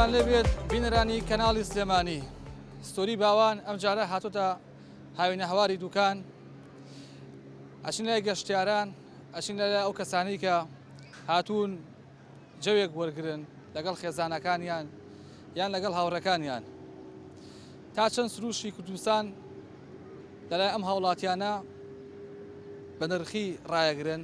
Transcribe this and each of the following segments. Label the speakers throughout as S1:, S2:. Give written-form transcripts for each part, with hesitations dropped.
S1: خۆشتان لێبێت بینەرانی کەناڵی سلێمانی ستۆری باوان ئەم جارە هاتوتە هاوینە هەواری دوکان ئەچین لای گەشتیاران ئەچین لە ئەو کەسانی کە هاتوون جەوێک وەرگرن لەگەڵ خێزانەکانیان یان لەگەڵ هاوڕەکانیان تا چەند سروشی کوردستان لەلای ئەم هاوڵاتیانە بە نرخی ڕایەگرن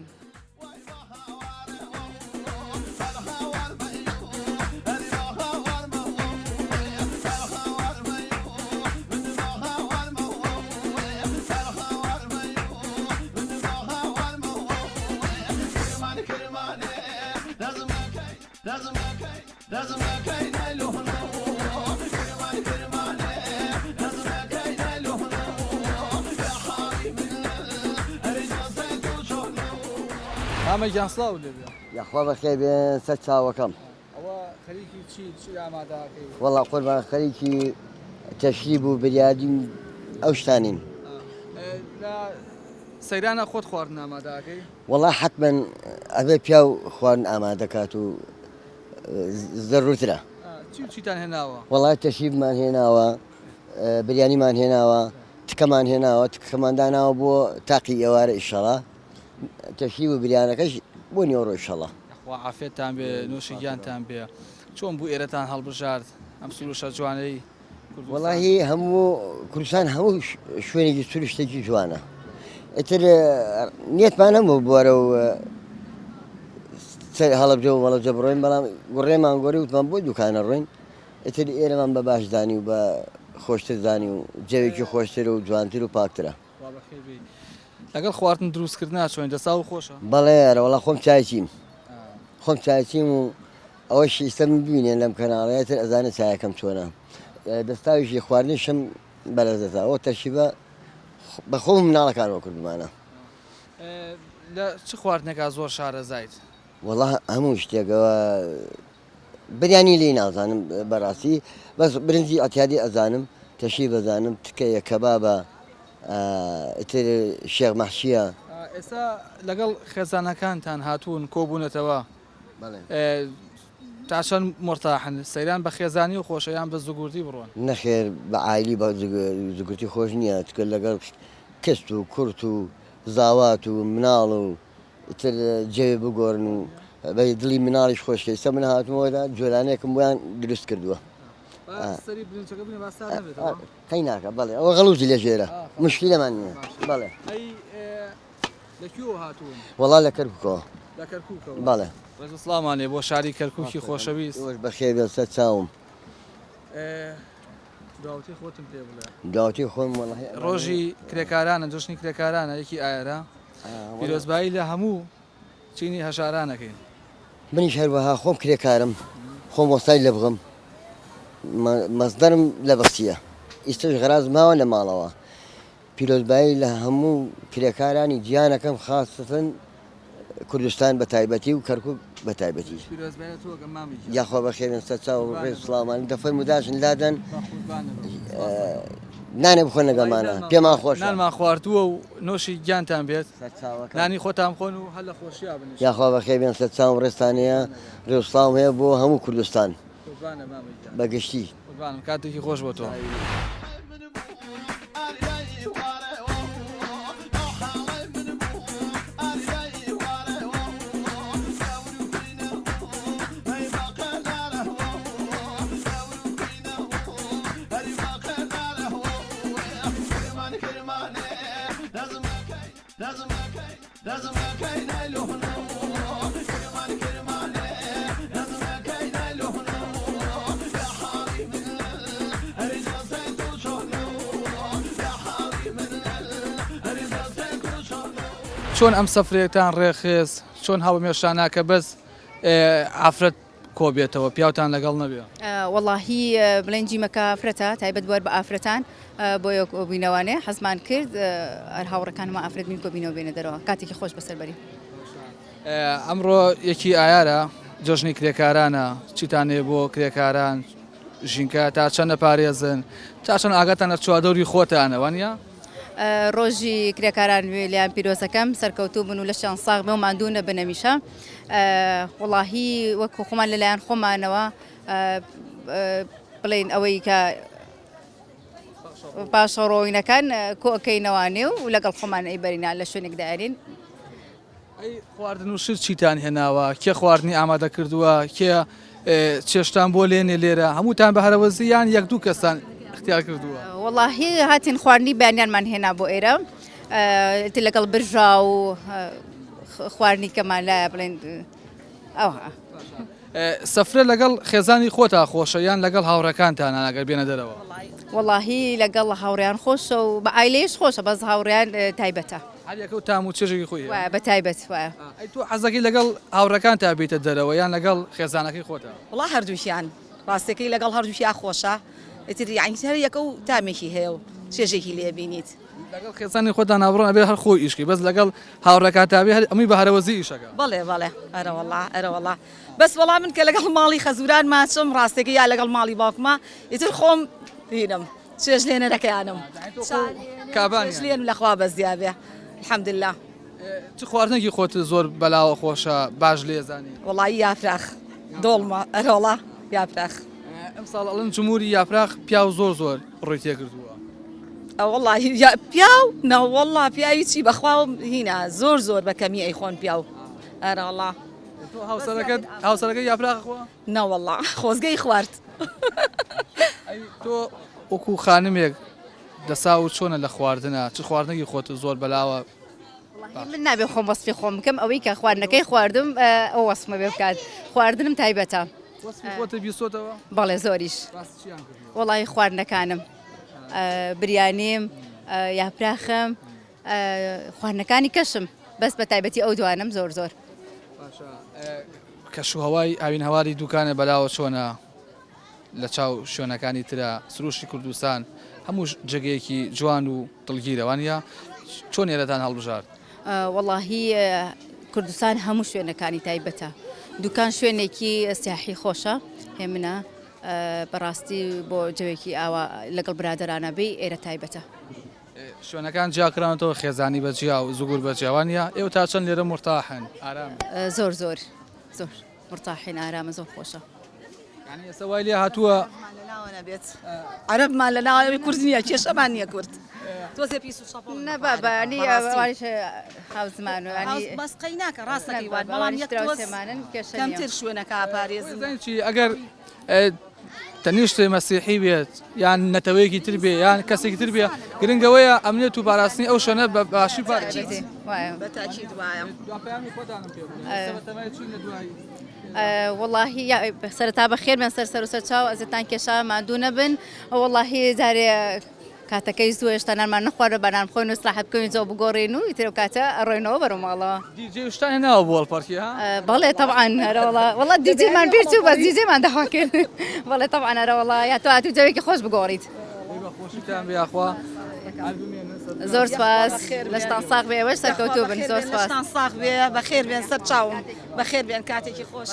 S1: ئامەگیان سڵاو لێبێ
S2: یاخوا بەخێر بێن سەر چاوەکەم
S1: ئەوە خەریکی چی ئامادەکەی
S2: وەڵا قوربان خەریکی تەشریب و بریادی ئەو شتانین
S1: لە سەیرانە خۆت خواردن ئامادەکەی
S2: وەڵا حتمەن ئەبێ پیا و خواردن ئامادەکات و زەڕوترە
S1: چیتان هێناوە
S2: وەڵا تەشریبمان هێناوە بریانیمان هێناوە تکەمان هێناوە تکەمان داناوە بۆ تاقی ئێوارە ئیشەڵا تەشریب و بریانەکەش بۆ نیوەڕۆ ئیشەڵا
S1: عافێتتان بێ نوۆشی گیانتان بێ چۆن بوو ئێرەتان هەڵبژارد ئەم سروشە جوانەی
S2: وەڵاهی هەموو کوردستان هەموو شوێنێکی سروشتێکی جوانە ئیتر نیەتمان هەموو بوارە و هەڵەبجە و وەڵەبجە بڕۆین بەڵام گوڕێمان گۆری وتمان بۆ دوکانە ڕۆین ئیتر ئێرەمان بە باشدانی و بە خۆشتر زانی و جەوێکی خۆشتر و جوانتر و پاکترە
S1: لەگەڵ خواردن دروستکردنا چۆن دەسا و خۆشە
S2: بەڵێ وەڵا خۆم چایچیم خۆم چایچیم و ئەوە شیستە من ببینێن لەم کەناڵەیەتر ئەزانە چایەکەم چۆنە دەستاویشی خواردنیشم بەرەزدەتا ئەوە تەشیبە بە خۆم مناڵەکانەوە کردمانە
S1: لە چ خواردنێکا زۆر شارەزایت
S2: وەڵا هەموو شتێکەوە بریانی لی نازانم بەڕاستی بەس برنجی ئەتیادی ئەزانم تەشی بەزانم تکەیە کەبابە ئیتر شێخ مەحشیە
S1: ئێستا لەگەڵ خێزانەکانتان هاتوون کۆبوونەتەوە تا چەند مرتاحن سەیران بە خێزانی و خۆشەیان بە زوگوردی بڕۆن
S2: نەخێر بە عایلی بە زوگرتی خۆش نییە تکە لەگەڵ کەست و کورت و زاوات و مناڵ و تر جێ بگۆڕن و بە دڵی مناڵیش خۆشکەی سە من هاتمەوەدا جۆرانێکم بۆیان دروست کردووە قەی ناکە بەڵێ ئەوە غەڵوزی لە ژێرە مشکلەمان نییە بەڵێ
S1: لەکوێوە هاتوون
S2: وەڵا لە کەرکووکەوە
S1: لە کەرکووکەوە
S2: بەڵێ
S1: سڵامانێ بۆ شاری کەرکووکی خۆشەویست
S2: بەخێر بێ سەر چاوم
S1: داوتی خۆتم پێ بڵێ
S2: داوتی خۆم
S1: ڕۆژی کرێکارانە جۆشنی کرێکارانە یەکی ئایرە پیرۆزبایی لە هەموو چینی هەژارانەکەین
S2: منیش هەروەها خۆم کرێکارم خۆم وەستای لە بغم مەزدەرم لە بەخسیە ئیستش غەراز ماوە لە ماڵەوە پیرۆزبایی لە هەموو کرێکارانی گیانەکەم خاستن کوردستان بە تایبەتی و کەرکووک بە تایبەتی یاخوا بەخێرن سەر چاو ڕێ سڵامان دەفەر موداژن لادەن نانێ بخۆن لەگەڵمانە پێمان خۆش
S1: نانمان خواردووە و نۆشی گیانتان بێت نانی خۆتان خۆن و هەل لە خۆشییا بن
S2: یاخوا بەخێر بێن سەر چاوم ڕێستانەیە ڕێوسڵاو هەیە بۆ هەموو کوردستان بەگشتی
S1: کاتێکی خۆش بۆ تۆ چۆن ئەم سەفرێکتان ڕێخێز چۆن هەڵمێشاناکە بەس ئافرەت کۆبێتەوە پیاوتان لەگەڵ نەبێ
S3: وەڵاهی بڵێنجی مەکە ئافرەتە تایبەت بوار بە ئافرەتان بۆ کۆبینەوانێ حەزمان کرد هەر هاوڕەکانمە ئافرەت بین کۆبینەوە بێنە دەرەوە کاتێکی خۆش بەسەربەری
S1: ئەمڕۆ یەکی ئایارە جۆژنی کرێکارانە چیتانێ بۆ کرێکاران ژینکە تا چەندە پارێزن تا چەند ئاگاتان لە چوادەوری خۆتانەوە نیە
S3: ڕۆژی کرێکاران لیان پیرۆزەکەم سەرکەوتوو بن و لە شان ساغ بێ و ماندوو نەبنەمیشە وڵاهی وەکو خۆمان لەلایەن خۆمانەوە بڵێن ئەوەی کە پاشەڕۆینەکان کۆکەینەوانێ و لەگەڵ خۆمان ئەیبەرینە لە شوێنێک دارین.
S1: ئەی خواردن و شت چیتان هێناوە کێ خواردنی ئامادە کردووە کێ چێشتان بۆ لێنێ لێرە هەمووتان بە هەرەوەزیان یەک دوو کەسان اختیار کردووە.
S3: وەڵاهی هاتین خواردنی بەیانیانمان هێنا بۆ ئێرە لەگەڵ برژا و خواردنی کەمان لایە بڵێن ئەوها.
S1: سەفرە لەگەڵ خێزانی خۆتا خۆشە یان لەگەڵ هاوڕەکانتان ئەگەر بێنە دەرەوە؟
S3: وەڵاهی لەگەڵ هاوڕیان خۆشە و بە ئایلەیەش خۆشە بەس هاوڕیان تایبەتە.
S1: هەریەکە و تام و چێژێکی خۆی
S3: بە تایبەت وایە.
S1: ئەی تۆ حەزەکەی لەگەڵ هاوڕەکان تا بێتە دەرەوە یان لەگەڵ خێزانەکەی خۆتە؟
S4: وڵا هەردووشیان ڕاستەکەی لەگەڵ هەردووشیان خۆشە ئیتر یعنی هەر یەکە و تامێکی هەیە و چێژێکی لێ بینیت.
S1: لەگەڵ خێزانی خۆتان ناوڕۆن ئەبێ هەر خۆی ئیشکی بەس لەگەڵ هاوڕەکان تا بێ ئەمی بە هەرەوەزی ئیشەکە.
S4: بەڵێ بەڵێ ئەرەوەڵا بەس وەڵا من کە لەگەڵ ماڵی خەزوران ماچم ڕاستەکەی یا لەگەڵ ماڵی باوکما ئیتر خۆم هینم چێژ لێنەرەکەیانم لێن لەخوا بەزیابێ الحەمدلله.
S1: چ خواردنێکی خۆت زۆر بەلاوە خۆشە باش لێزانی؟
S4: وڵی یافراخ دۆڵمە ئەرۆڵا یافراخ.
S1: ئەم ساڵ ئەڵەن جمهوری یافراخ پیا و زۆر ڕووی تێکردووە.
S4: والله پیاو ناوەڵا پیاوی چی بەخوا هینە زۆر بە کەمی ئەیخۆن پیاو ئەرەڵا.
S1: هاوسەرەکەی یافراخ خۆ؟
S4: ناوەڵا خۆزگەی خوارد.
S1: تۆ وەکو خانمێک دەسا و چۆنە لە خواردنە چ خواردنێکی خۆت زۆر بەلاوە؟
S3: من نابێ خۆم وەسفی خۆم بکەم ئەوەی کە خواردنەکەی خواردم ئەو وەسمە بێ بکات خواردنم تایبەتە.
S1: خۆتە بیستۆتەوە؟
S3: بەڵێ زۆریش وەڵی خواردنەکانم بریانیم یاپراخم خواردنەکانی کەشم بەس بە تایبەتی ئەو دوانم زۆر.
S1: کەشوهەوای ئاوین هەواری دوکانە بەلاوە چۆنە لە چاو شوێنەکانی ترە سروشتی کوردستان هەموو جگەیەکی جوان و دڵگیرەوانە چۆن ئێرەتان هەڵبژارد؟
S3: وەڵاهی کوردستان هەموو شوێنەکانی تایبەتە دوکان شوێنێکی سیاحی خۆشە هێمنە بەڕاستی بۆ جوێکی ئاوا لەگەڵ برادرانە بێ ئێرە تایبەتە.
S1: شوێنەکان جیاکرانەوە خێزانی بە جیا و زگور بە جیاوانە ئێوە تا چەند لێرە مرتاحن ئارام؟
S3: زۆر مرتاحین ئارامە زۆر خۆشە.
S1: یعنی ئێستا وای لێ هاتووە
S4: نەبێت عەرەبمان لە ناوی کورد نییە کێشەمان نییە کورد تۆزێ پیس و شەپۆڵ
S3: نەبابانی هاوزمان
S4: بەسقەی ناکە ڕاستەکەی وات بەڵام یەک
S3: تۆزێمانن
S4: کەمتر شوێنەکە پارێزن
S1: چی ئەگەر تەنیشت مەسیحی بێت یان نەتەوەیەکی تر بێ یان کەسێکی تر بێ گرنگەوەیە ئەمنێت و پاراستنی ئەو شوێنە بە باشی پارێزێت.
S4: بەتاکید وایە.
S3: واللهی سەرەتا بەخێر من سەر چاو ئەزتان کێشا مادوو نەبن وەڵاهی جارێ کاتەکەی زوو هێشتا نانمان نەخوارە بەنان خۆین و سلاحەت بکەین جۆ بگۆڕین و ئیتر کاتە ئەڕۆینەوە بەرەو ماڵەوە.
S1: دیجێ شتان هێناوە بۆ هەڵپەرکی ها؟
S3: بەڵێ طبعاً وەڵا دیجێمان پێ چوو بەس دیجێمان داوا کرد بەڵێ طبعاً وەڵا یا تۆ هاتوو جەوێکی خۆش بگۆڕیت.
S1: بەخۆشیتان بێ ئەخوا
S3: زۆر سپاس لەشتان ساغ بێ ئەوەش سەرکەوتوو بن زۆر سپاس.
S4: لەشتان ساغ بێ بەخێر بێن سەر چاوم بەخێر بێن کاتێکی خۆش.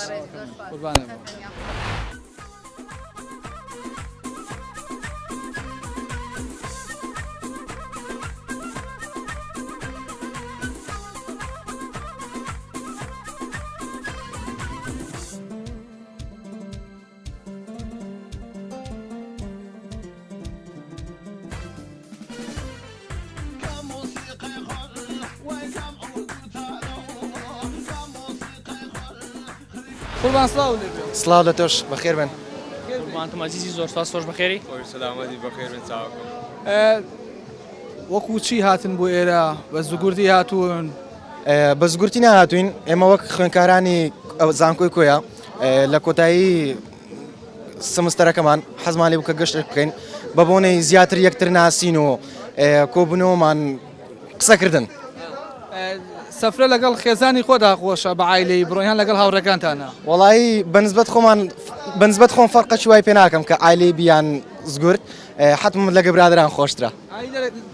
S1: قوربان سڵاو
S5: سڵاو لە تۆش بەخێر بن.
S6: قوربانتم عزیزی زۆر سپاس خۆش بەخێری.
S5: سەلامەتی بەخێر بن چاوەکەم.
S1: وەکو چی هاتن بۆ ئێرە بە زگورتی هاتوون؟
S5: بە زگورتی نهاتوین ئێمە وەک خوێندکارانی زانکۆی کۆیە لە کۆتایی سمستەرەکەمان حەزمان لێ بوو کە گەشتێک بکەین بە بۆنەی زیاتر یەکتر ناسین و کۆبوونەوەمان قسەکردن.
S1: سەفرە لەگەڵ خێزانی خۆدا خۆشە بە عایلەی بڕۆیان لەگەڵ هاوڕەکانتانە؟
S5: وەڵایی بەنسبەت خۆم فەرقەچی وای پێ ناکەم کە عایلەی بیان زگورت حتم لەگە برادران خۆشترە.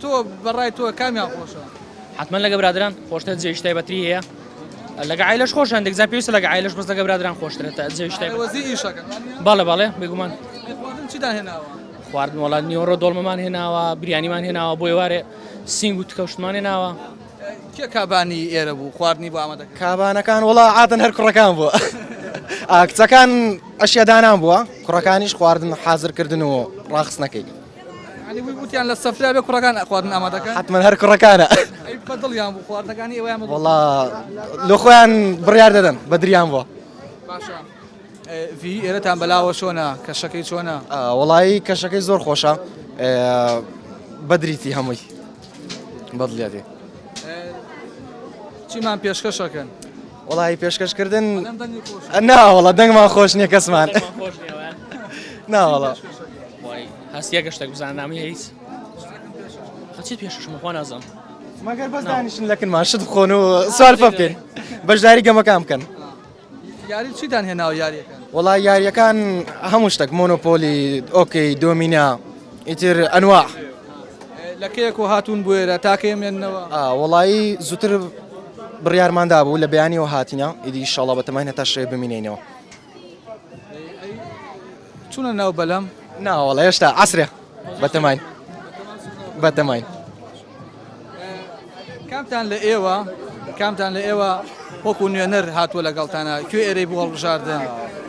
S1: تۆ بەڕای تۆ کامیان خۆشە؟
S6: حتمما لەگە برادران خۆشترە جێژ تایبەتری هەیە لەگە عایلەش خۆشە هەندێک پێویستە لەگە عایلەش بەس لەگە برادران خۆشترە تا جێژ
S1: تایبەتی ئیشەکەن.
S6: بەڵێ بێگومان.
S1: چیتان هێناوە؟
S6: خواردن وڵات نیوەڕۆ دۆڵمەمان هێناوە بریانیمان هێناوە بۆ ئێوارێ سینگ و تکەوشتمان هێناوە.
S1: کێ کابانی ئێرە بوو خواردنی بۆ ئامادەکە؟
S5: کابانەکان وڵا عادەن هەر کوڕەکان بووە. کچەکان ئەشیادانان بووە کوڕەکانیش خواردن حازرکردن و ڕاخستنەکەی
S1: ینی وتیان لە سەفریا بێ کوڕەکان خواردن ئامادەکان
S5: حتمما هەر کوڕەکانە
S1: بەدڵیان بوو خواردنەکانی ئێوەیان بەدڵ
S5: وڵا لە خۆیان بڕیار دەدەن بەدریان بووە
S1: باشە ڤی ئێرەتان بەلاوە چۆنە کەشەکەی چۆنە
S5: وڵایی کەشەکەی زۆر خۆشە بەدریتی هەمووی بەدڵیاتی
S1: چیمان پێشکەشەکەن
S5: وڵی پێشکەشکردن
S1: لەم دەنگی خۆش
S5: ناوەڵە دەنگمان خۆش نییە کەسمان ناوەڵە
S6: هەستیە گەشتێک بزاننامی هیچ خەچێت پێششمەخوا نازم
S5: مەگەر بەس دانیشن لەکنمان شت بخۆن و سوالفە بکەین بەشداری گەمەکان بکەن
S1: یاری چیتان هێناوە یاریەکان
S5: وڵای یاریەکان هەموو شتێک مۆنۆپۆلی ئۆکەی دۆمینا ئیتر ئەنواع
S1: لە کەیەک و هاتوون بووێرە تاکەێمێنەوە
S5: وڵایی زووتر بڕیارماندا بوو لە بەیانیەوە هاتینە ئیدی ئیشەڵڵا بەتەمای هەتا شێ بمینێنەوە
S1: چونە ناو بەلەم
S5: ناوەڵە هێشتا عسرێ بەتەمای
S1: کامتان لە ئێوە وەکو نوێنەر هاتووە لەگەڵتانە کوێ ئێرەی بوو هەڵبژاردن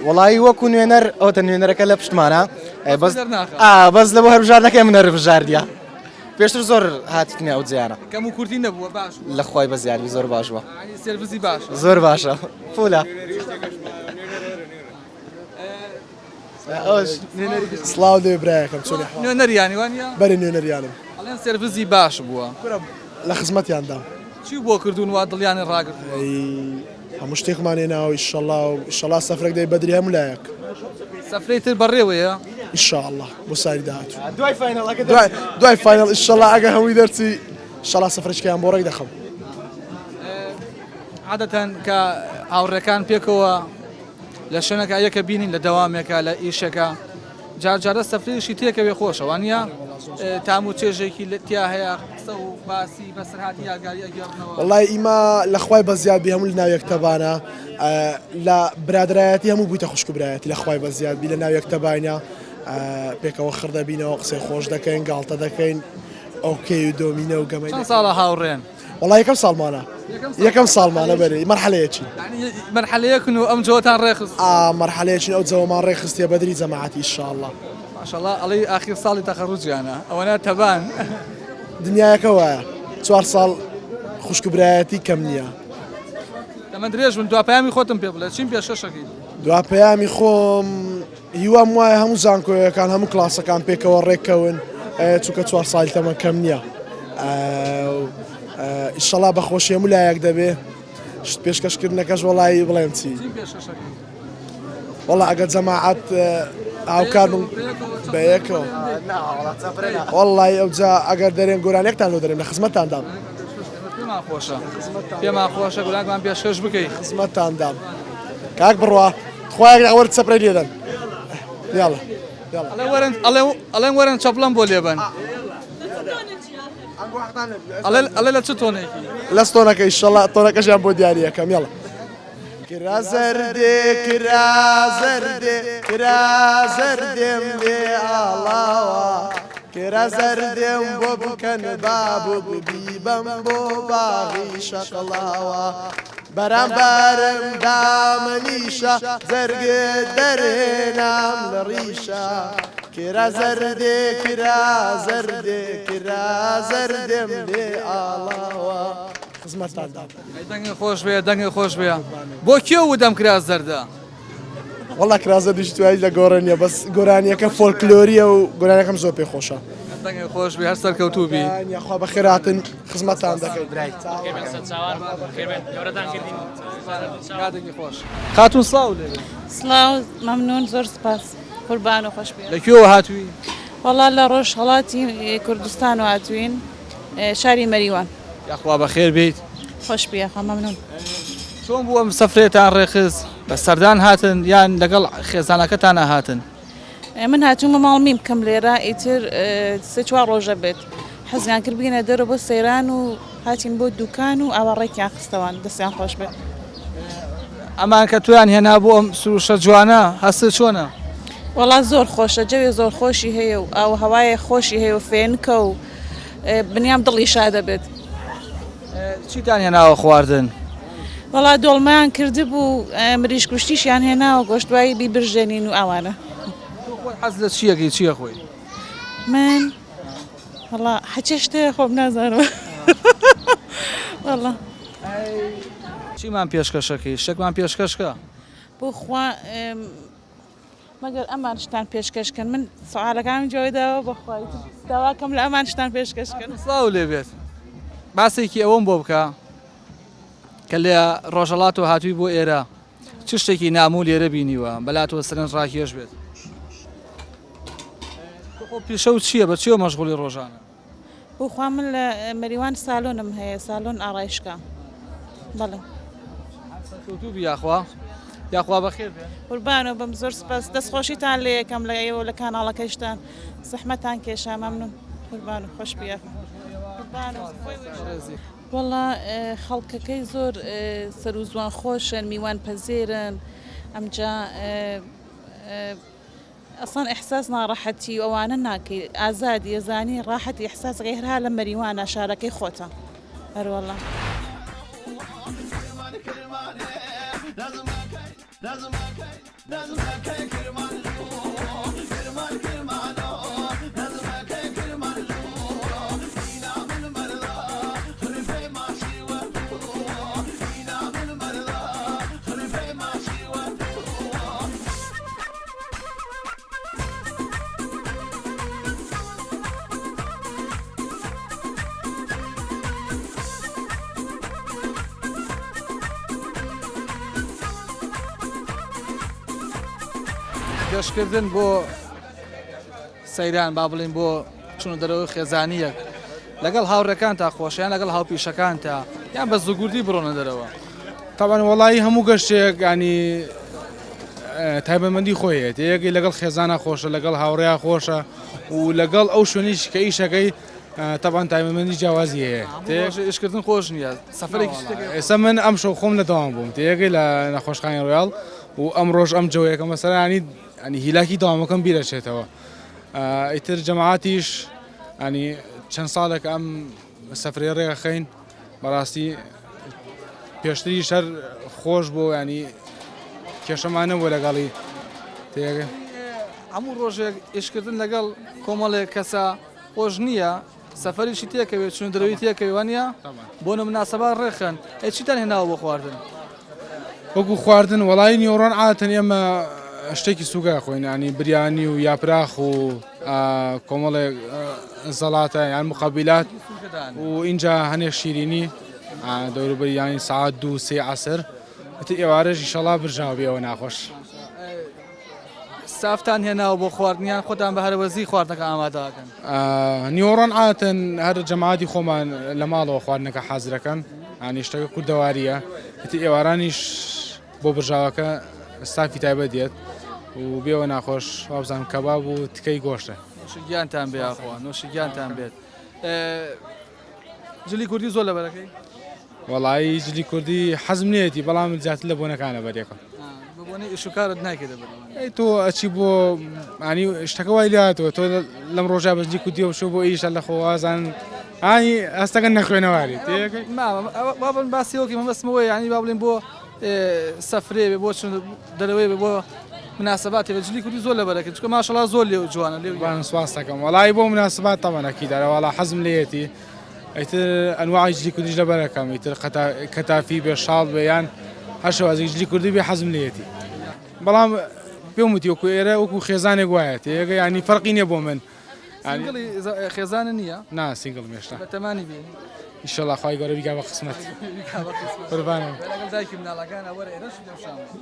S5: وڵایی وەکو نوێنەر ئەوتە نوێنەرەکە لە پشتمانە بەس لە بۆ هەربژاردنەکەی من هەربژاردیە پێشتر زۆر هاتیکنێ ئەو جیانە
S1: کەم و کورتی نەبووە باش
S5: لە خۆی بە زیادی زۆر باش بووە
S1: سێرڤیسی باش
S5: زۆر باشە پولە
S7: سڵاو دێ برایەکەم چۆنی
S1: نوێنەریانی وانە
S7: بەری نوێنەریانم
S1: ئەڵێن سێرڤیسی باش بووە
S7: لە خزمەتیاندام
S1: چی بۆ کردوون وا دڵیانی ڕاگرت
S7: هەموو شتێکمان هێناوە ئیشەڵا سەفرێک دەی بەدری هەموو لایەک
S1: سەفرەی تر بەڕێوەیە
S7: ئیشەڵا بۆ ساری داهاتوو
S5: دوای
S7: دوای فاینەڵ ئیشەڵا ئەگە هەمووی دەرچی ئیشەڵا سەفرەشکیان بۆ ڕێک دەخەم
S1: عادەتەن کە هاوڕێکان پێکەوە لە شوێنەکە یەکە بینین لە دەوامێکە لە ئیشەکە جارجارە سەفرێشی تێکەوێ خۆشە وانە تام و چێژێکی تیا هەیە قسە و باسی بەسەرهاتی یاگاری ئەگەڕنەوە
S7: وڵای ئیما لە خوای بەزیادبی هەموو لە ناو یەکتەبانە لە برادایەتی هەموو بوویتە خوشکبرایەتی لە خوای بەزیادبی لە ناو یەکتەبانە پێکەوە خڕدەبینەوە قسەی خۆش دەکەین گاڵتە دەکەین ئەوکەی و دۆمینە و گەمەی
S1: چەند ساڵە هاوڕێن
S7: وڵای یەکەم ساڵمانە بەرێ مەرحەلەیەکی
S1: مەرحەلەیەکن و ئەم جۆتان ڕێخست
S7: مەرحەلەیەکی ئەو جەوەمان ڕێخستیە بەدری جەماعەتی ئینشاءالله
S1: ماشەڵڵا ئەڵێ ئاخیر ساڵی تەخەڕوجیانە ئەوەنە تەبان
S7: دنیایەکە وایە 4 ساڵ خوشکبرایەتی کەم نییە
S1: ئەمە درێژ من دواپەیامی خۆتم پێ بڵێ چیم پێشەشەکەی
S7: دواپەیامی خۆم هیوام وایە هەموو زانکۆیەکان هەموو کلاسەکان پێکەوە ڕێککەون چونکە 4 ساڵی تەمە کەم نییە ئیشەڵا بەخۆشی هەموو لایەک دەبێ شت پێشکەشکردنەکەش وەڵایی بڵێم چی وەڵا ئەگە جەماعەت هاوکار بە یەکەوە وەڵی ئەوجا ئەگەر دەرێن گۆرانێکتان لۆ دەرێن لە خزمەتتاندام
S1: پێمان خۆشە گولاکمان پێشکەش بکەیت
S7: خزمەتتاندام کاک بڕوا خۆیان ئەوەرت سەپرەی لێدەن یاڵە
S1: ئەڵێن وەرن چەپڵەم بۆ لێبن ئەڵێ لە چ تۆنێکی
S7: لە ستۆنەکە ئیشەڵا تۆنەکەشیان بۆ دیاریەکەم یاڵە کرا زەردێ کرا زەردێ کرا زەردێم لێ ئاڵاوە کرا زەردێم بۆ بکەن بابوو ببیبەم بۆ باغی شەقڵاوە بەرامبەرم دامەنیشە زەرگێ دەرێنام لە ڕیشە کرا زەردێ کرا زەردێ کرا زەردێم لێ ئاڵاوە خزمەتتاندام
S1: دەنگی خۆش بێ دەنگی خۆش بێ بۆ کێ و دەم کرا زەردە
S7: وەڵا کرازە دیش توایی لە گۆڕانیە بەس گۆرانیەکە فۆلکلۆریە و گۆرانەکەم زۆر پێ خۆشە
S1: دەنگی خۆش بێ هەر سەرکەوتوبی
S7: خوا بە خێراتن خزمەتتان دەکەیت
S1: دەنگی خۆش خاتون سڵاو لێ
S8: سڵاو مەمنون زۆر سپاس قوربان و خۆش بێ
S1: لەکوێوە هاتووی
S8: وەڵا لە ڕۆژهەڵاتی کوردستان و هاتوین شاری مەریوان
S1: یاخوا بەخێر بیت
S8: خۆش بێخە مەمنون
S1: چۆن بووە سەفرێتان ڕێخست بە سەردان هاتن یان لەگەڵ خێزانەکەتانە هاتن
S8: من هاتوومە ماڵمی بکەم لێرە ئیتر سێ چوار ڕۆژە بێت حەزیان کرد بگەنە دەرە بۆ سەیران و هاتین بۆ دوکان و ئاوا ڕێکیان خستەوان دەستیان خۆش بێت
S1: ئەمان کە تویان هێنا بۆ ئەم سروشە جوانە هەست چۆنە
S8: وەڵا زۆر خۆشە جەوێ زۆر خۆشی هەیە و ئاو هەوایە خۆشی هەیە و فێنکە و بنیام دڵی شا دەبێت
S1: چیتان هێناوە خواردن
S8: وڵا دۆڵمەیان کردبوو مریش کوشتیشیان هێناوە گۆشتوایی بیبرژێنین و ئەوانە
S1: حەز لە چیەکەی چیە خۆی
S8: من وڵا حەچێ شتەیە خۆم نازانەوە وڵا
S1: چیمان پێشکەشەکەی شتێکمان پێشکەشکە
S8: بۆ خوا مەگەر ئەمان شتان پێشکەشکەن من سوالەکانم جۆیداوە بەخوای داواکەم لە ئەمان شتان پێشکەشکەن
S1: سڵاو لێ بێت باسێکی ئەوەم بۆ بکە کە لە ڕۆژەڵات و هاتووی بۆ ئێرە چ شتێکی ناموو لێرە بینیوە بەلاتەوە سەرنج ڕاکێش بێت خۆ پیشە و چییە بە چیەوە مەشغوڵی ڕۆژانە
S8: بۆ خوا من لە مەریوان سالۆنم هەیە سالۆن ئاڕایشکە بەڵێ
S1: کەوتوبی یاخوا بەخێر بێت
S8: قوربانە بەم زۆر سپاس دەستخۆشیتان لێ یەکەم لە ئێوە لە کاناڵەکەیشتان زەحمەتان کێشا مەمنون قوربان و خۆش بیە وەڵا خەڵکەکەی زۆر سەر و زوان خۆشن میوان پەزێرن ئەمجا ئەسڵان ئەحساس ناڕەحەتی ئەوانە ناکەی ئازادی ێزانی ڕاحەتی ئەحساس غێرها لە مەریوانە شارەکەی خۆتە هەروەڵا
S1: گەشتکردن بۆ سەیران با بڵین بۆ چوونە دەرەوەی خێزانیەک لەگەڵ هاوڕێکان تا خۆشیان لەگەڵ هاوپیشەکان تا یان بە زوگوردی بڕۆنە دەرەوە
S9: طبعا وڵی هەموو گەشتێک ینی تایبەتمەندی خۆیەت یەکی لەگەڵ خێزانە خۆشە لەگەڵ هاوڕێیا خۆشە و لەگەڵ ئەو شوێنیش کە ئیشەکەی طبعا تایبەتمەندی جیاوازی هەیە
S1: ئیشکردن خۆش نییە سەفرێکی
S9: ئێستا من ئەم شەو خۆم لەدەوام بووم تەیەکەی لە نەخۆشخانەی ڕۆیاڵ و ئەم ڕۆژ ئەم جەوەیەکە مەسەلانی ینی هیلاکی داوامەکەم بیرەچێتەوە ئیتر جەماعاتیش ینی چەند ساڵێک ئەم سەفرەی ڕێگەخەین بەڕاستی پێشتری شەر خۆش بۆ ینی کێشەمانە بۆ لەگەڵی تێگە
S1: هەموو ڕۆژێک ئیشکردن لەگەڵ کۆمەڵێک کەسە خۆش نییە سەفەریشی تێکەوێت چون دەروی تێکەوێنە بۆ نەمناسەبا ڕێخن چیتان هێناوە بۆ خواردن
S9: وەکو خواردن وڵی نیۆڕۆن عادەتەن ئێمە شتێکی سوگا خۆین ینی بریانی و یاپراخ و کۆمەڵێک زەڵاتە یان مقابلات و اینجا هەنێک شیرینی دەوروبەری ینی ساعت 2-3 عەسر ئێوارەش ئیشەڵا برژاوبیەوە ناخۆش
S1: سافتان هێناوە بۆ خواردنیان خۆتان بە هەرەوەزی خواردنەکە ئامادەکەن
S9: نیۆڕۆن عادەتەن هەر جەماعەتی خۆمان لە ماڵەوە خواردنەکە حازرەکەن ینی شتەکە کوردەواریە ئێوارانیش بۆ برژاوەکە ستافی تایبەت دێت و بێەوە ناخۆش وابزان کەباب و تکەی گۆشتە
S1: نوشیگیانتان بێ ئاخوا نوشیگیانتان بێت جلی کوردی زۆر لەبەرەکەی
S9: وەڵایی جلی کوردی حەزم نێتی بەڵام زیاتر لە بۆنەکانە بەرێکە
S1: بۆنی ئیشوکارت ناکێت
S9: تۆ ئەچی بۆ ینی شتەکە وای لاتەوە تۆ لەم ڕۆژا بەجلی کوردیەوە شو بۆ ئیشە لە خۆوازان ئانی ئەستەکە نەخوێنەواری
S1: بابن باسیەوەکی مەبەستمەوەی ینی با بڵین بۆ سەفرێ بێ بۆ دەرەوەی بێ بۆ مناسباتی بەجلی کوردی زۆر لەبەرەکەن چکە ماشەڵا زۆر لێ جوانە لێ
S9: سواس دەکەم وەڵی بۆ مناسبات تەمەنەکی دەرەوەڵا حەزم لێتی ئەیتر ئەنواعی جلی کوردیش لەبەرەکەم ئیتر کەتافی بێ شاڵ بێ یان هەر شێوازێکی جلی کوردی بێ حەزم لێتی بەڵام پێم وتی وەکو ئێرە وەکو خێزانێک وایە تێگە ینی فەرقی نییە بۆ من
S1: خێزانە نییە
S9: نا سینگڵ مێشتا
S1: بەتەمانی بێ
S9: ئیشەڵا خی گەورە بیگا بە قسمەت قوربانم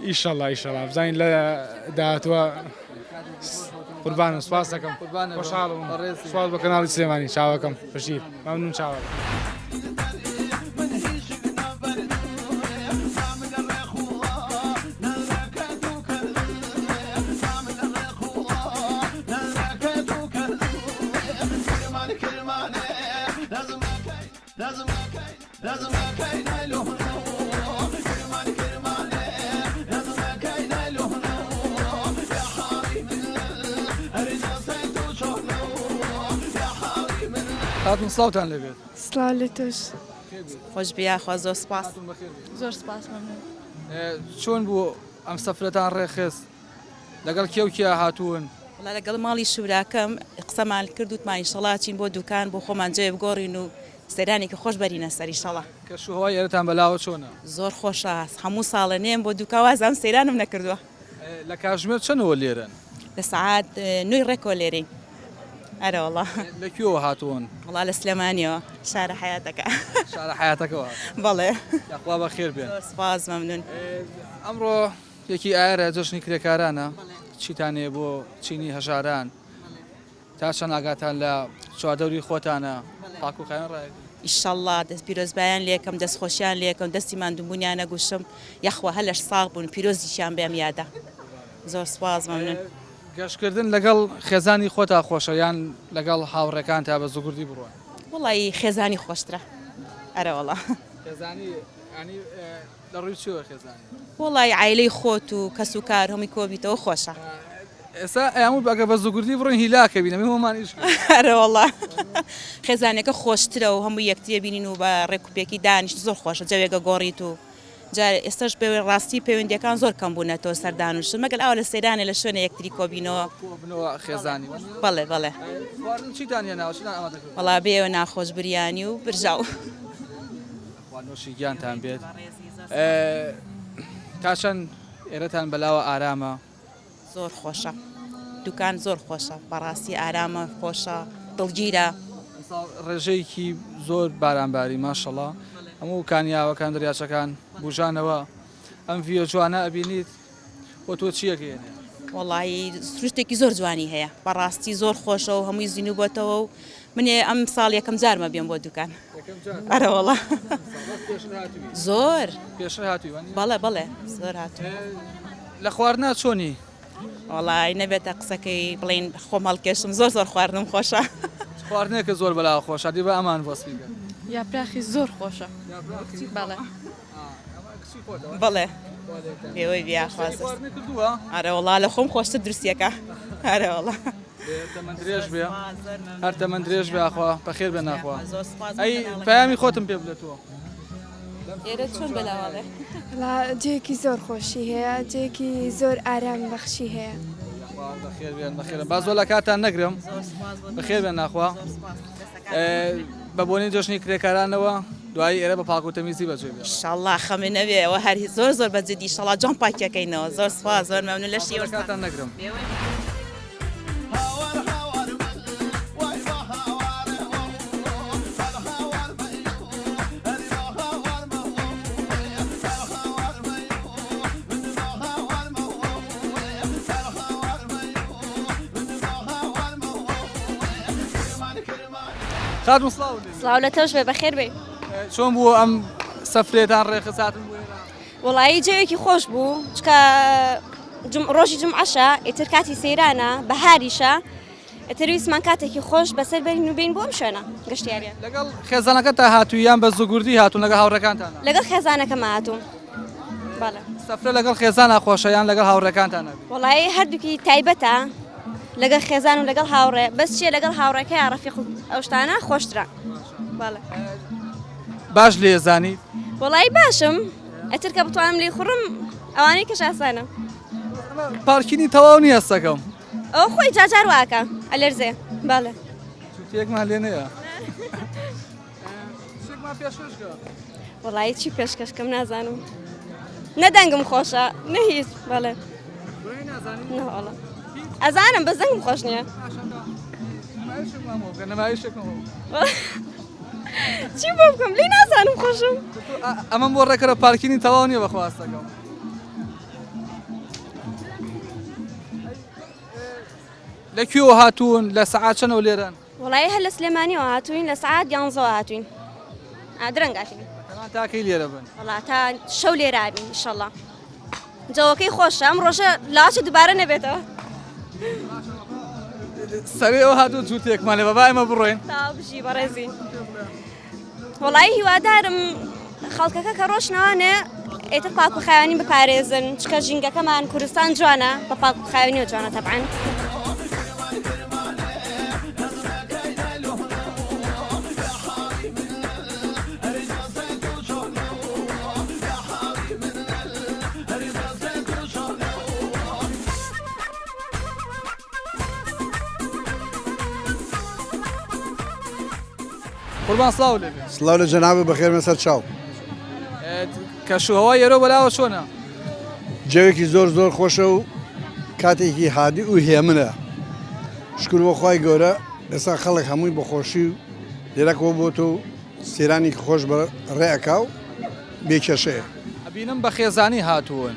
S9: ئیشەڵا ئیشەڵا بزانین لە داهاتوە قوربانم سواس دەکەم خۆشحاڵم سواس بە کەناڵی سلێمانی چاوەکەم بەشیر مەمنون چاوە
S1: هاتون سڵاوتان لەبێت
S10: سڵاو لە تۆش
S8: خۆش بیاخوا زۆر سپاس
S3: زۆر سپاس مەمنون.
S1: چۆن بوو ئەم سەفرەتان ڕێخست لەگەڵ کێوکیا هاتوون
S8: وڵا لەگەڵ ماڵی شوراکەم قسەمان کرد وتمان ئینشەڵا بۆ دوکان بۆ خۆمان جێ بگۆڕین و سەیرانێکی خۆش بەرینە سەر ئینشەڵا.
S1: کە شوهەوای ئێرەتان بەلاوە چۆنە؟
S8: زۆر خۆشە هەموو ساڵە نێم بۆ دوکاوازان سەیرانم نەکردووە.
S1: لە کاتژمێر چەندەوە لێرن؟
S8: لە سەعات 9 ڕێکۆ لێرەی. ئەرە وڵا
S1: لەکوێوە هاتوون؟
S8: وڵا لە سلێمانیەوە شارە حیاتەکە.
S1: شارە حیاتەکەەوە
S8: بەڵێ
S1: یاخوا بەخێر بێن.
S8: سپاس مەمنون.
S1: ئەمڕۆ یەکی ئایرە جەژنی کرێکارانە چیتانێ بۆ چینی هەژاران تا چەند ئاگاتان لە چواردەوری خۆتانە پاک و خاوێن ڕایگرن.
S8: ئیشەڵڵا دەست پیرۆزبایان لێکم دەستخۆشیان لێکم دەستی مادووبوونیان نەگوشم یەخوا هەلەش ساغ بوون پیرۆزیشیان بێم یادە. زۆر سپاس مەمنون.
S1: گەشتکردن لەگەڵ خێزانی خۆتا خۆشە یان لەگەڵ هاوڕێکان تا بە زوگردی بڕۆن؟
S8: وڵی خێزانی خۆشترە. ئەرە وڵا
S1: خێزانی ینی لە ڕووی چیوە خێزانی؟
S8: وڵی عیلەی خۆت و کەس و کار هەمووی کۆبیتەوە خۆشە.
S1: ئێستا ئەموو بەگە بە زوگردی بڕۆین هیلاکە بینە هەمان ئیش.
S8: ئەرە وڵا خێزانەکە خۆشترە و هەموو یەکتیە بینین و بە ڕێکوپێکی دانیشت زۆر خۆشە جەوێگە گۆڕیت و جار ئێستاش پێوە ڕاستی پەیوەندیەکان زۆر کەم بوونەتەوە سەردانوشن مەگەل ئەوە لە سەیرانێ لە شوێنە یەکتری کۆبینەوە
S1: خێزانی.
S8: بەڵێ بەڵێ
S1: چیتانە ناوە
S8: وڵا بێەوە ناخۆش بریانی و برژاو
S1: نوۆشی گیانتان بێت تا چەند ئێرەتان بەلاوە ئارامە؟
S8: زۆر خۆشە دوکان زۆر خۆشە بەڕاستی ئارامە خۆشە دڵگیرە.
S1: ڕێژەیەکی زۆر بارانباری ماشەڵڵا هەموو کانیاوەکان دەریاچەکان بژانەوە ئەم ڤیۆ جوانە ئەبینیت بۆ تۆ چیەکەێنێ؟
S8: وڵی سروشتێکی زۆر جوانی هەیە بەڕاستی زۆر خۆشە و هەمووی زیین بۆتەوە و منێ ئەم ساڵ یەکەم جارمە بێم بۆ دوکان. ئەرە وڵا زۆر
S1: پێشتر هاتووی؟
S8: بەڵێ بەڵێ زۆر هاتوو.
S1: لە خواردنا چۆنی؟
S8: وڵی نەبێتە قسەکەی بڵین خۆم هەڵکێشم زۆر خواردنم خۆشە.
S1: خواردنێکە زۆر بەلاوە خۆشە دی بە ئەمان وەسپیکە.
S3: یاپراخی زۆر خۆشە. بەڵێ
S8: بەڵێ پێوەی بیاخواز. ئەرە وڵا لە خۆم خۆشتر دروستیەکە. ئەرە وڵا
S1: تەمەند درێژ بێ هەر تەمەند درێژ بێخوا بەخێر بێ ناخوا. ئەی پەیامی خۆتم پێ بڵێتەوە.
S8: ئێرە چۆن بەلاوەڵێ؟
S10: جێکی زۆر خۆشی هەیە جێکی زۆر ئارام بەخشی هەیە.
S1: بەخێر بێن بەخێرم با زۆر لە کاتان نەگرم بەخێر بێن ناخوا. بە بۆنی جۆشنی کرێکارانەوە دوایی ئێرە بە پاک و تەمیزی بەجێ بێ.
S8: ئینشەڵڵا خەمێ نەبێ ئەوە هەر زۆر بەجددی ئینشەڵڵا جۆن پاکیەکەینەوە. زۆر سوپاس زۆر مەمنون لە شیوە
S1: کاتان نەگرم. خاتم سڵاو
S10: سڵاو لە تۆش بێ بەخێر بێ.
S1: چۆن بوو ئەم سەفرێتان ڕێخستاتن بوو؟
S10: وڵایی جەوێکی خۆش بوو چکە ڕۆژی جمعەشە ئیتر کاتی سەیرانە بەهاریشە ئەتر ویسمان کاتێکی خۆش بەسەر بەرین و بین بۆ ئەم شوێنە گەشتیاریە.
S1: لەگەڵ خێزانەکە تا هاتوویان بە زوگردی هاتوون لەگەڵ هاوڕێکانتانە؟
S10: لەگەڵ خێزانەکەمە هاتووم. بەڵێ
S1: سەفرە لەگەڵ خێزانە خۆشەیان لەگەڵ هاوڕێکانتانە؟
S10: وڵایی هەردووکی تایبەتە لەگەڵ خێزان و لەگەڵ هاوڕێ بەس چیە لەگەڵ هاوڕێکە یا ڕەفیق ئەو شتانە خۆشترە. بەڵێ
S1: باش لێزانی؟
S10: وڵایی باشم ئەتر کە بتوانم لێ خوڕم ئەوانەی کەش ئاسانە.
S1: پارکینی تەواو نیە سەکەم
S10: ئەو خۆی جاجار واکە ئەلەرزێ. بەڵێ
S1: تێکمان لێ نەیە.
S10: وڵایی چی پێشکەشکەم نازانم نەدەنگم خۆشە نە هیچ. بەڵێ نەوەڵە ئەزانم بە زەنگم خۆش نییە. چی بۆ بکەم لی نازانم خۆشم.
S1: ئەمە بۆ ڕێکەرە پارکینی تەواو نییە بەخواستەکەم. لەکوێوە هاتوون لە سەعات چەندەوە لێرەن؟
S10: وڵایی هەر لە سلێمانیەوە هاتوین لە سەعات 11 هاتوین درەنگاتین
S1: تاکەی لێرە بن.
S10: وڵا تا شەو لێرابین ئینشەڵڵا. جەوەکەی خۆشە ئەم ڕۆژە لاچە دووبارە نەبێتەوە.
S1: سەرەوە هاتوو جووتێکمان لێ بەبای ئێمە بڕۆین
S10: تا بژی بەڕێزی. وڵایی هیوادارم خەڵکەکە کە ڕۆژنەوانێ ئێتر پاک و خاوێنی بپارێزن چکە ژینگەکەمان کوردستان جوانە بە پاک و خاوێنی و جوانە تەبعاً.
S1: قوربان سڵاو لێبێ
S11: سڵاو لە جەنابێ بەخێر مەسەر چاو
S1: کەشوهەوای ئێرە بەلاوە چۆنە
S11: جەوێکی زۆر خۆشە و کاتێکی هادی و هێمنە شکر بۆ خی گەورە ئێستا خەڵک هەمووی بەخۆشی و لێرەکەەوە بۆ تۆ سێرانێکی خۆش بە ڕێەکا و بێکێشەیە
S1: ئەبینم بە خێزانی هاتوون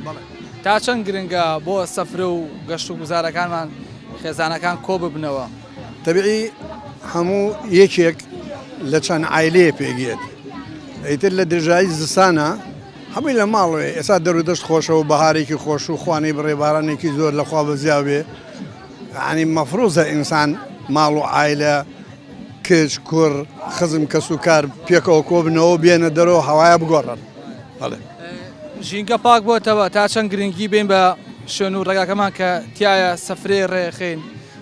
S1: تا چەند گرنگە بۆ سەفرە و گەشت و گوزارەکانمان خێزانەکان کۆ ببنەوە
S11: تەبیعی هەموو یەکێک لە چەند عیلەیە پێگێت ئەیتر لە درژایی زستانە هەمووی لە ماڵێ ئێستا دەرودەشت خۆشە و بەهارێکی خۆش و خوانەی بڕێبارانێکی زۆر لەخوا بەزیا بێ عنی مەفرۆزە ئینسان ماڵ و عیلە کچ کوڕ خزم کەس و کار پێکەوە کۆبنەوە بێنە دەرەوە هەوایە بگۆڕن بەڵێ
S1: ژینگە پاک بۆتەوە تا چەند گرنگی بین بە شوێن و ڕێگاکەمان کە تایە سەفرێ ڕێخین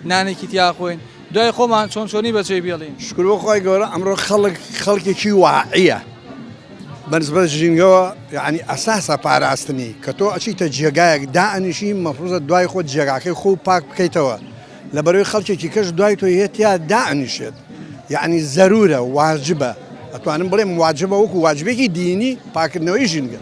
S1: نانێکی تیا خۆین دوای خۆمان چۆنی بەجێ بێڵین
S11: شکر بۆ خی گەورە ئەمڕۆ خەڵکێکی واعیە بەنسبەت ژینگەوە یعنی ئەساسە پاراستنی کە تۆ ئەچیتە جێگایەک دائنیشی مەفروزە دوای خۆت جێگاکەی خۆ پاک بکەیتەوە لەبەرەوەی خەڵکێکی کەش دوای تۆ هێتیا دائنیشێت یعنی زەرورە واجبە ئەتوانم بڵێم واجبە وەکو واجبێکی دینی پاکردنەوەی ژینگە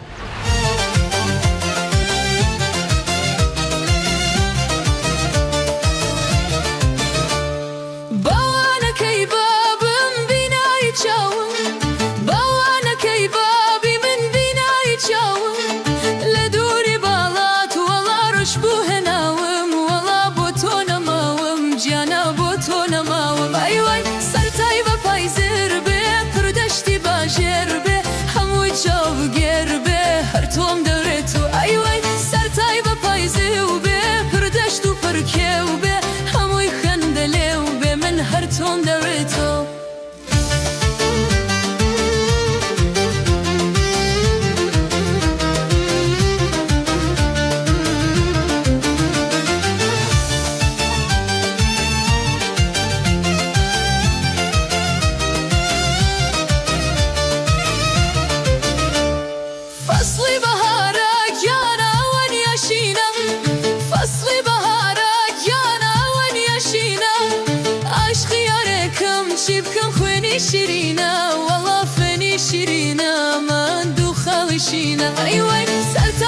S12: شيرينا والله فني شيرينا ما ندو خالي شينا أيوة سألت